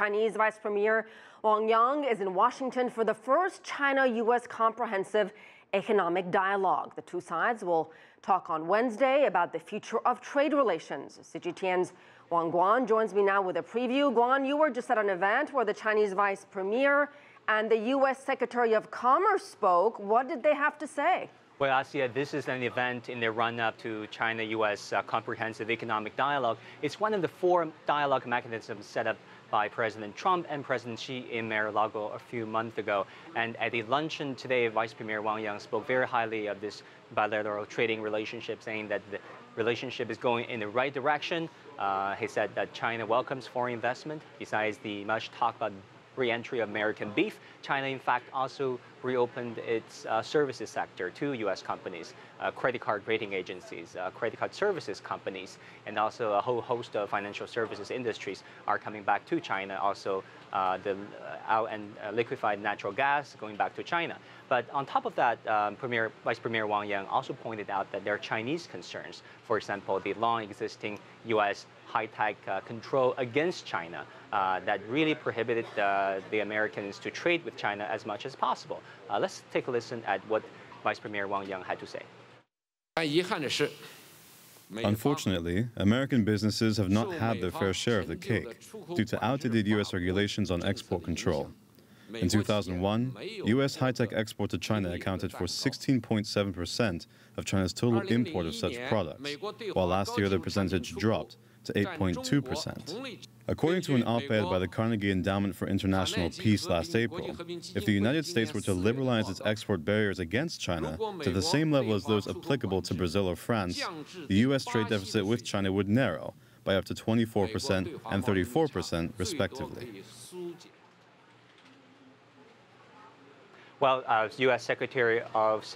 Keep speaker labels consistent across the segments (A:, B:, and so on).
A: Chinese Vice Premier Wang Yang is in Washington for the first China-U.S. comprehensive economic dialogue. The two sides will talk on Wednesday about the future of trade relations. CGTN's Guan joins me now with a preview. Guan, you were just at an event where the Chinese Vice Premier and the U.S. Secretary of Commerce spoke. What did they have to say?
B: Well, Asia, this is an event in the run-up to China-U.S. Comprehensive Economic Dialogue. It's one of the four dialogue mechanisms set up by President Trump and President Xi in Mar-a-Lago a few months ago. And at the luncheon today, Vice Premier Wang Yang spoke very highly of this bilateral trading relationship, saying that the relationship is going in the right direction. He said that China welcomes foreign investment. Besides the much talked about re-entry of American beef, China, in fact, also reopened its services sector to U.S. companies, credit card rating agencies, credit card services companies, and also a whole host of financial services industries are coming back to China. Also, liquefied natural gas going back to China. But on top of that, Vice Premier Wang Yang also pointed out that there are Chinese concerns. For example, the long-existing U.S. high-tech control against China that really prohibited the Americans to trade with China as much as possible. Let's take a listen at what Vice Premier Wang Yang had to say.
C: Unfortunately, American businesses have not had their fair share of the cake due to outdated U.S. regulations on export control. In 2001, U.S. high-tech export to China accounted for 16.7% of China's total import of such products, while last year the percentage dropped to 8.2%. According to an op-ed by the Carnegie Endowment for International Peace last April, if the United States were to liberalize its export barriers against China to the same level as those applicable to Brazil or France, the U.S. trade deficit with China would narrow by up to 24% and 34% respectively.
B: Well, U.S. Secretary of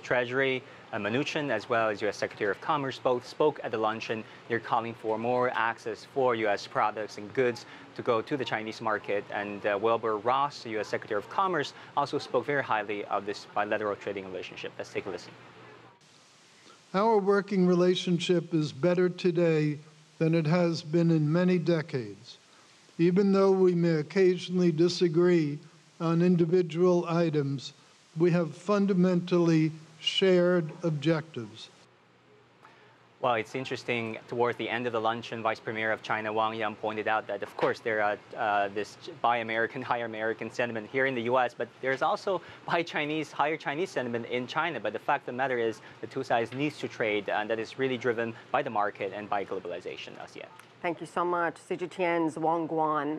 B: Treasury Mnuchin, as well as U.S. Secretary of Commerce, both spoke at the luncheon. They're calling for more access for U.S. products and goods to go to the Chinese market. And Wilbur Ross, the U.S. Secretary of Commerce, also spoke very highly of this bilateral trading relationship. Let's take a listen.
D: Our working relationship is better today than it has been in many decades. Even though we may occasionally disagree on individual items, we have fundamentally shared objectives.
B: Well, it's interesting, towards the end of the luncheon, Vice Premier of China Wang Yang pointed out that, of course, there are this buy American, hire American sentiment here in the U.S., but there's also buy Chinese, hire Chinese sentiment in China. But the fact of the matter is the two sides need to trade, and that is really driven by the market and by globalization, Asia.
A: Thank you so much. CGTN's Guan.